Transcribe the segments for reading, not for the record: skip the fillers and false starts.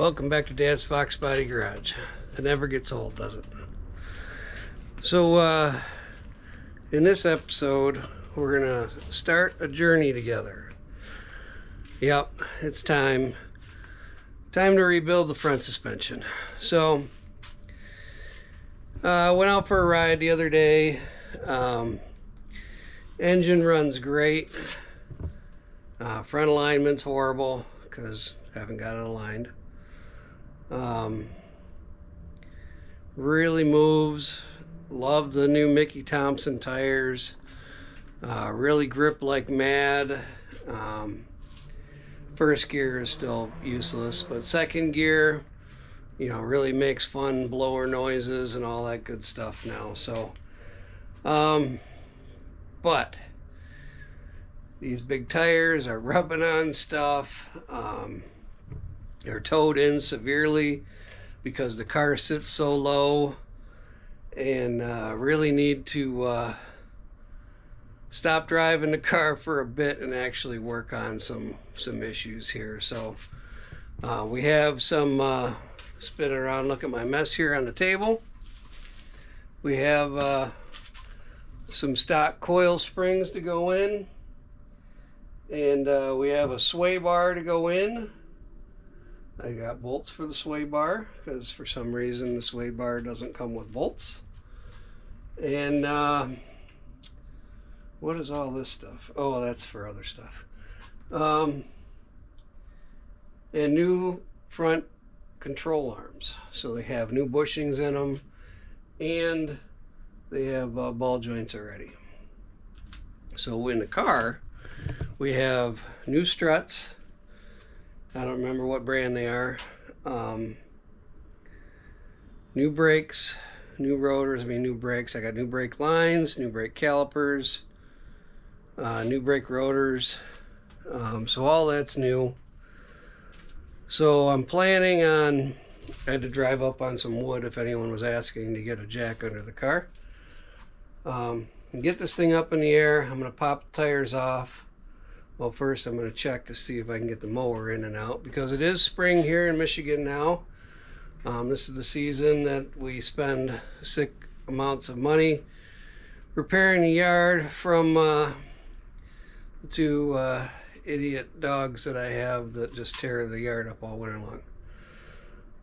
Welcome back to Dad's Foxbody Garage. It never gets old, does it? So, in this episode, we're gonna start a journey together. Yep, it's time. Time to rebuild the front suspension. So, went out for a ride the other day. Engine runs great. Front alignment's horrible because I haven't got it aligned. Really moves. Love the new Mickey Thompson tires. Really grip like mad. First gear is still useless, but second gear, you know, really makes fun blower noises and all that good stuff now. So, but these big tires are rubbing on stuff. They're towed in severely because the car sits so low, and really need to stop driving the car for a bit and actually work on some issues here. So we have some spinning around, look at my mess here on the table. We have some stock coil springs to go in, and we have a sway bar to go in. I got bolts for the sway bar because for some reason the sway bar doesn't come with bolts. And what is all this stuff? Oh, that's for other stuff. And new front control arms. So they have new bushings in them, and they have ball joints already. So in the car, we have new struts. I don't remember what brand they are. New brakes, new rotors, new brakes. I got new brake lines, new brake calipers, new brake rotors. So all that's new. So I'm planning on, I had to drive up on some wood if anyone was asking, to get a jack under the car. And get this thing up in the air. I'm going to pop the tires off. Well, first I'm going to check to see if I can get the mower in and out, because it is spring here in Michigan now. This is the season that we spend sick amounts of money repairing the yard from the two idiot dogs that I have that just tear the yard up all winter long.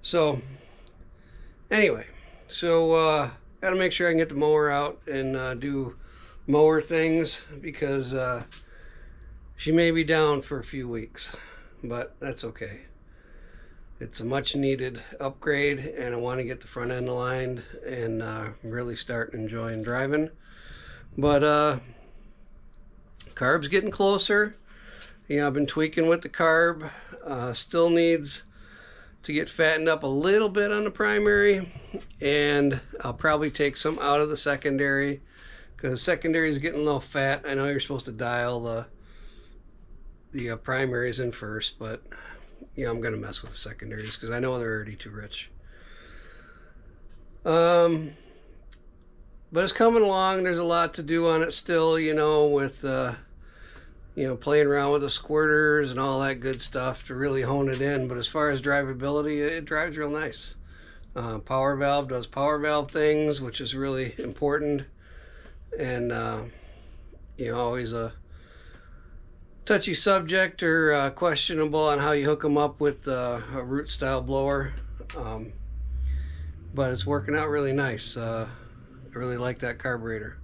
So anyway, so got to make sure I can get the mower out and do mower things, because she may be down for a few weeks, but that's okay. It's a much needed upgrade, and I want to get the front end aligned and really start enjoying driving. But carb's getting closer. You know, I've been tweaking with the carb. Still needs to get fattened up a little bit on the primary, and I'll probably take some out of the secondary, because secondary is getting a little fat. I know you're supposed to dial the primaries in first, but yeah, I'm gonna mess with the secondaries because I know they're already too rich. But it's coming along. There's a lot to do on it still, you know, with you know, playing around with the squirters and all that good stuff to really hone it in. But as far as drivability, it drives real nice. Power valve does power valve things, which is really important, and you know, always a touchy subject, or questionable on how you hook them up with a root style blower, but it's working out really nice. I really like that carburetor.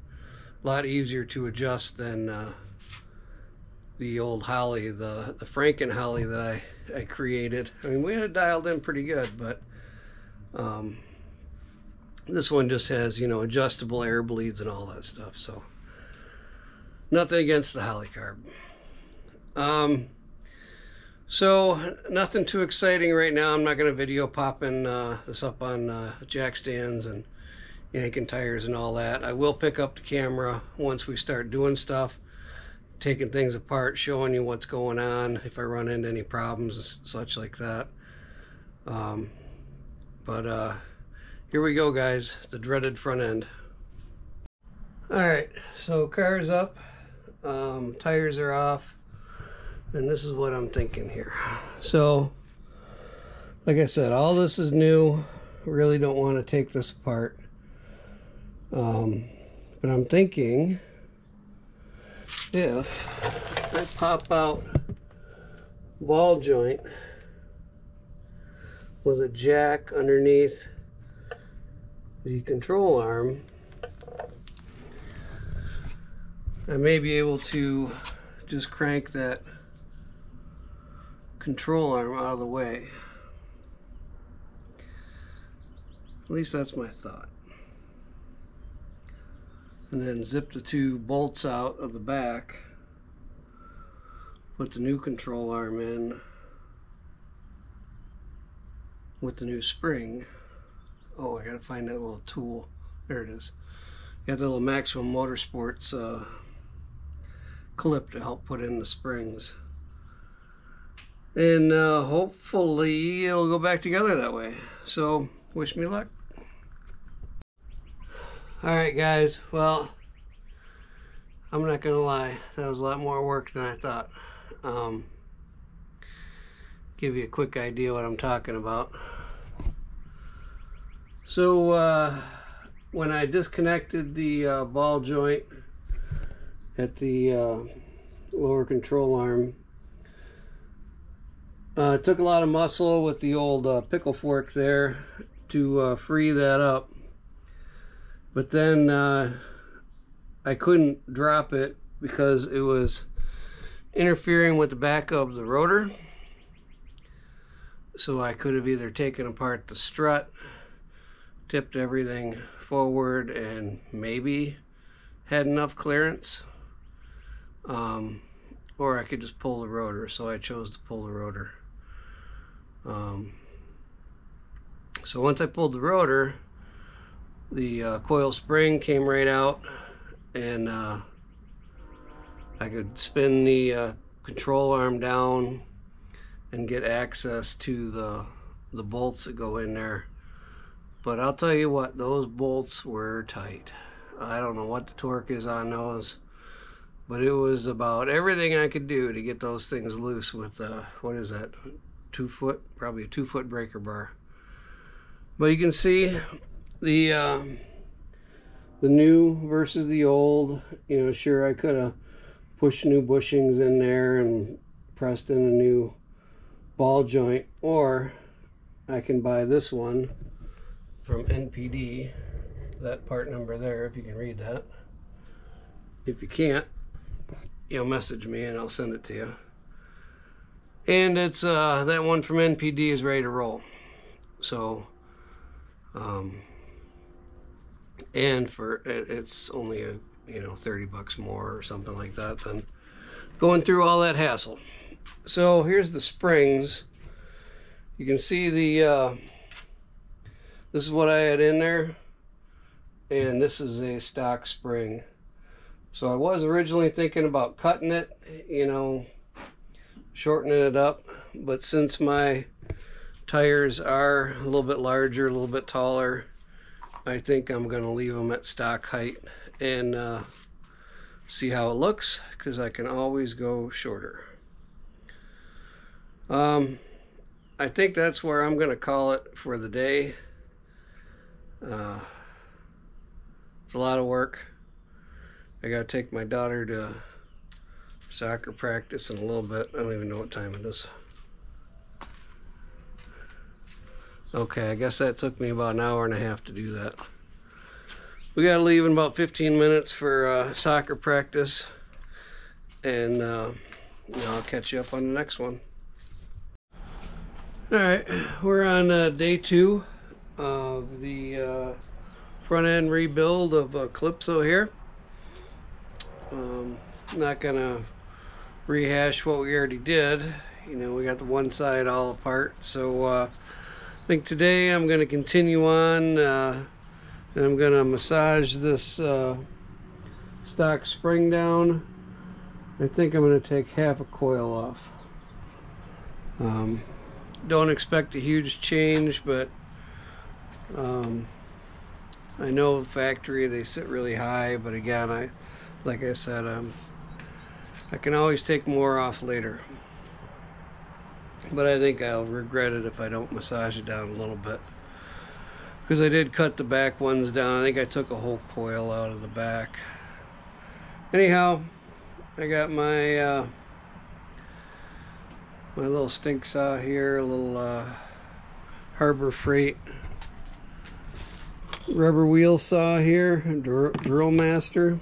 A lot easier to adjust than the old Holly, the Franken Holly that I created. I mean, we had it dialed in pretty good, but this one just has, you know, adjustable air bleeds and all that stuff. So nothing against the Holly carb. So nothing too exciting right now. I'm not going to video popping this up on jack stands and yanking tires and all that. I will pick up the camera once we start doing stuff, taking things apart, showing you what's going on, if I run into any problems and such like that. But here we go, guys, the dreaded front end. Alright, so car's up, tires are off, and this is what I'm thinking here. So Like I said, all this is new. Really don't want to take this apart. But I'm thinking if I pop out ball joint with a jack underneath the control arm, I may be able to just crank that control arm out of the way. At least that's my thought. And then zip the two bolts out of the back, put the new control arm in with the new spring. Oh, I gotta find that little tool. There it is. You got the little Maximum Motorsports clip to help put in the springs. And hopefully it'll go back together that way. So, wish me luck. Alright guys, well, I'm not gonna lie, that was a lot more work than I thought. Give you a quick idea what I'm talking about. So when I disconnected the ball joint at the lower control arm, it took a lot of muscle with the old pickle fork there to free that up. But then I couldn't drop it because it was interfering with the back of the rotor. So I could have either taken apart the strut, tipped everything forward, and maybe had enough clearance, or I could just pull the rotor. So I chose to pull the rotor. So once I pulled the rotor, the coil spring came right out, and I could spin the control arm down and get access to the bolts that go in there. But I'll tell you what, those bolts were tight. I don't know what the torque is on those, but it was about everything I could do to get those things loose with what is that, 2 foot, probably a 2 foot breaker bar. But you can see the new versus the old. You know, sure, I could have pushed new bushings in there and pressed in a new ball joint, or I can buy this one from NPD, that part number there, if you can read that. If you can't, you'll message me and I'll send it to you. And it's that one from NPD is ready to roll. So and for it's only a 30 bucks more or something like that than going through all that hassle. So here's the springs. You can see the this is what I had in there, and this is a stock spring. So I was originally thinking about cutting it, shortening it up, but since my tires are a little bit larger, a little bit taller, I think I'm going to leave them at stock height and see how it looks, because I can always go shorter. I think that's where I'm going to call it for the day. It's a lot of work. I got to take my daughter to soccer practice in a little bit. I don't even know what time it is. Okay, I guess that took me about an hour and a half to do that. We got to leave in about 15 minutes for soccer practice, and I'll catch you up on the next one. Alright, we're on day 2 of the front end rebuild of Calypso here. Not gonna rehash what we already did. We got the one side all apart, so I think today I'm gonna continue on and I'm gonna massage this stock spring down. I think I'm gonna take half a coil off. Don't expect a huge change, but I know factory they sit really high, but again, like I said, I can always take more off later. but I think I'll regret it if I don't massage it down a little bit, because I did cut the back ones down. I think I took a whole coil out of the back. Anyhow, I got my my little stink saw here, a little Harbor Freight rubber wheel saw here, Drill Master,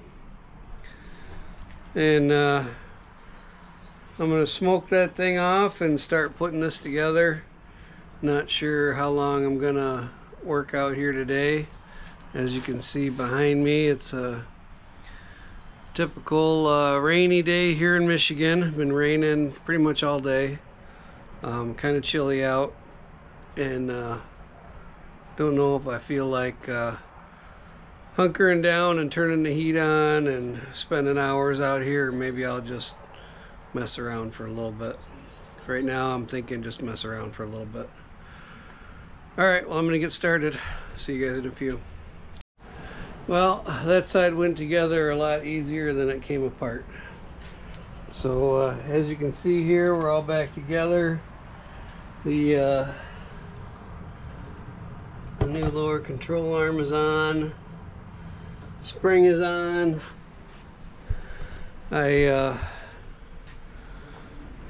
and I'm gonna smoke that thing off and start putting this together. Not sure how long I'm gonna work out here today. As you can see behind me, it's a typical rainy day here in Michigan. Been raining pretty much all day. Kind of chilly out, and don't know if I feel like hunkering down and turning the heat on and spending hours out here. Maybe I'll just mess around for a little bit. Right now I'm thinking just mess around for a little bit. Alright, well, I'm gonna get started. See you guys in a few. Well, that side went together a lot easier than it came apart. So as you can see here, we're all back together. The new lower control arm is on. Spring is on. I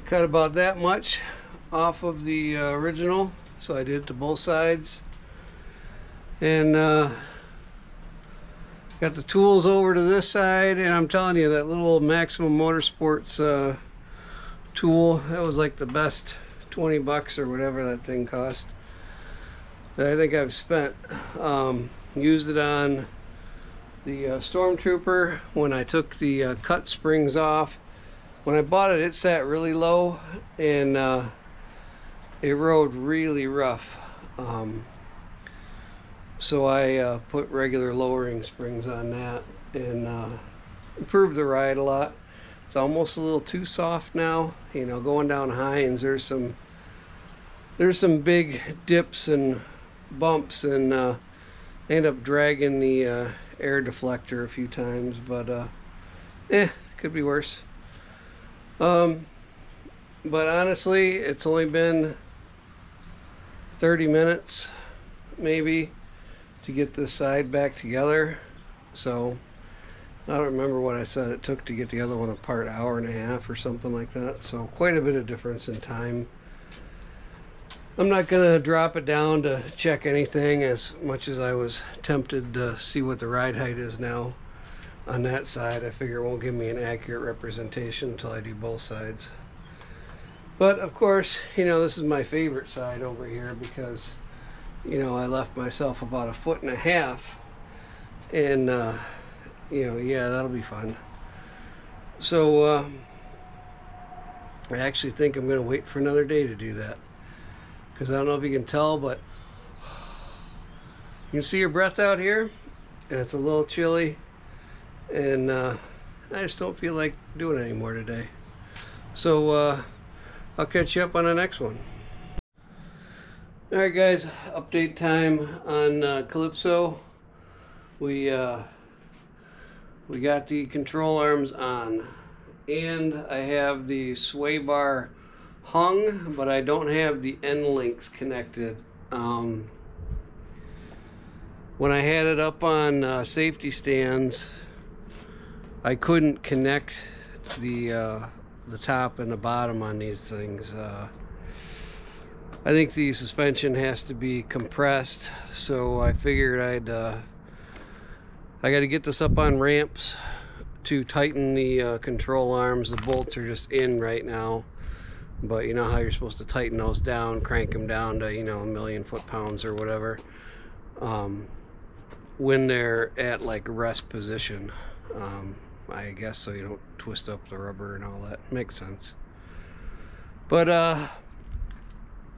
cut about that much off of the original, so I did it to both sides. And got the tools over to this side, and I'm telling you, that little Maximum Motorsports tool, that was like the best 20 bucks or whatever that thing cost that I think I've spent. Used it on the Stormtrooper when I took the cut springs off. When I bought it, it sat really low, and it rode really rough. So I put regular lowering springs on that, and improved the ride a lot. It's almost a little too soft now. You know, going down Hines, there's some big dips and bumps, and end up dragging the air deflector a few times, but could be worse. But honestly, it's only been 30 minutes maybe to get this side back together. So I don't remember what I said it took to get the other one apart, hour and a half or something like that. So quite a bit of difference in time. I'm not gonna drop it down to check anything, as much as I was tempted to see what the ride height is now on that side. I figure it won't give me an accurate representation until I do both sides. But of course, you know, this is my favorite side over here, because you know, I left myself about 1.5 feet, and you know, yeah, that'll be fun. So I actually think I'm gonna wait for another day to do that, because I don't know if you can tell, but you can see your breath out here, and it's a little chilly, and I just don't feel like doing it anymore today. So I'll catch you up on the next one. Alright guys, update time on Calypso. We got the control arms on, and I have the sway bar hung, but I don't have the end links connected. When I had it up on safety stands, I couldn't connect the top and the bottom on these things. I think the suspension has to be compressed, so I figured I got to get this up on ramps to tighten the control arms. The bolts are just in right now, but you know how you're supposed to tighten those down, crank them down to, you know, 1,000,000 foot-pounds or whatever, when they're at like rest position, I guess, so you don't twist up the rubber and all that. Makes sense. But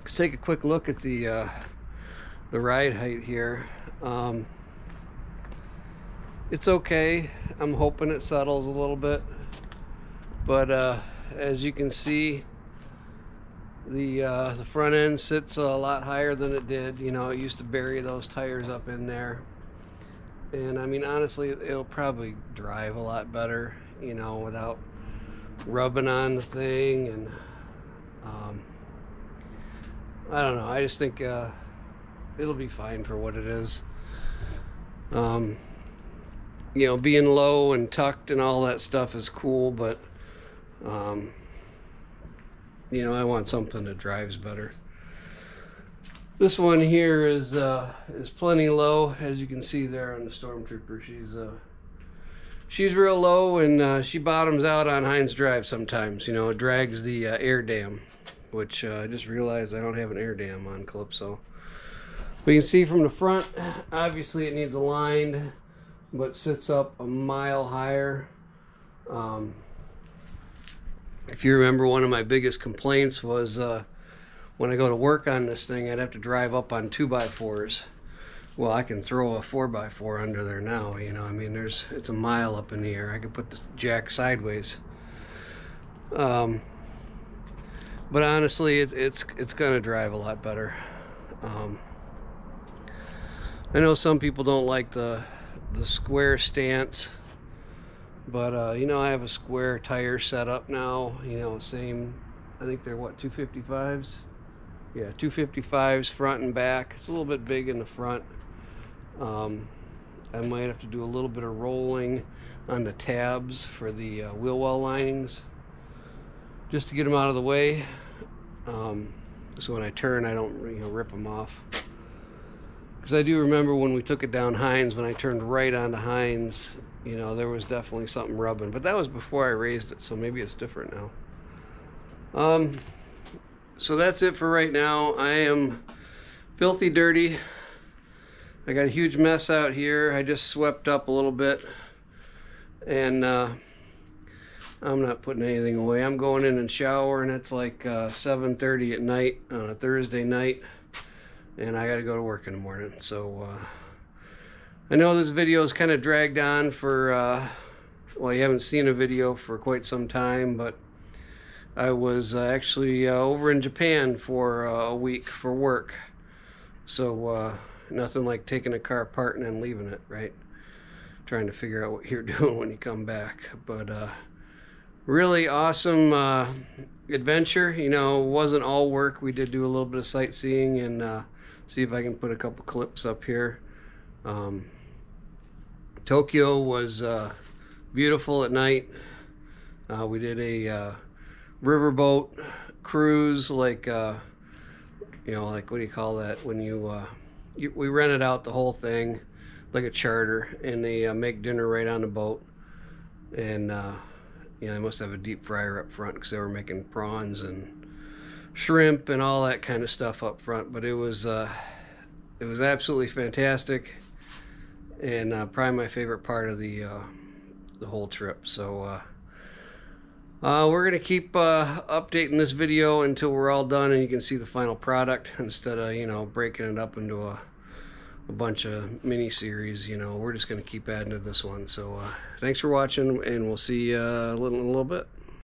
let's take a quick look at the ride height here. It's okay. I'm hoping it settles a little bit, but as you can see, the front end sits a lot higher than it did. You know, it used to bury those tires up in there, and I mean, honestly, it'll probably drive a lot better, you know, without rubbing on the thing. And I don't know. I just think it'll be fine for what it is. You know, being low and tucked and all that stuff is cool, but you know, I want something that drives better. This one here is plenty low, as you can see there on the Stormtrooper. She's real low, and she bottoms out on Hines Drive sometimes. You know, it drags the air dam, which I just realized I don't have an air dam on Calypso. But you can see from the front, obviously it needs aligned, but sits up a mile higher. If you remember, one of my biggest complaints was when I go to work on this thing, I'd have to drive up on 2x4s. Well, I can throw a 4x4 under there now, you know. I mean, it's a mile up in the air. I could put the jack sideways. But honestly, it's gonna drive a lot better. I know some people don't like the square stance, but you know, I have a square tire setup now. You know, same. I think they're what, 255s? Yeah, 255s front and back. It's a little bit big in the front. I might have to do a little bit of rolling on the tabs for the wheel well linings, just to get them out of the way. So when I turn, I don't, you know, rip them off. Because I do remember when we took it down Hines, when I turned right onto Hines, you know, there was definitely something rubbing. But that was before I raised it, so maybe it's different now. So that's it for right now. I am filthy dirty. I got a huge mess out here. I just swept up a little bit. And I'm not putting anything away. I'm going in and shower, and it's like 7:30 at night on a Thursday night. And I got to go to work in the morning. So I know this video is kind of dragged on for, well, you haven't seen a video for quite some time, but I was actually over in Japan for a week for work. So nothing like taking a car apart and then leaving it, right? Trying to figure out what you're doing when you come back. But really awesome adventure. You know, it wasn't all work. We did do a little bit of sightseeing and see if I can put a couple clips up here. Tokyo was beautiful at night. We did a riverboat cruise, like you know, like, what do you call that when we rented out the whole thing like a charter, and they make dinner right on the boat. And you know, they must have a deep fryer up front because they were making prawns and shrimp and all that kind of stuff up front. But it was absolutely fantastic, and probably my favorite part of the whole trip. So we're gonna keep updating this video until we're all done and you can see the final product, instead of, you know, breaking it up into a bunch of mini series. You know, we're just gonna keep adding to this one. So thanks for watching, and we'll see you in a little bit.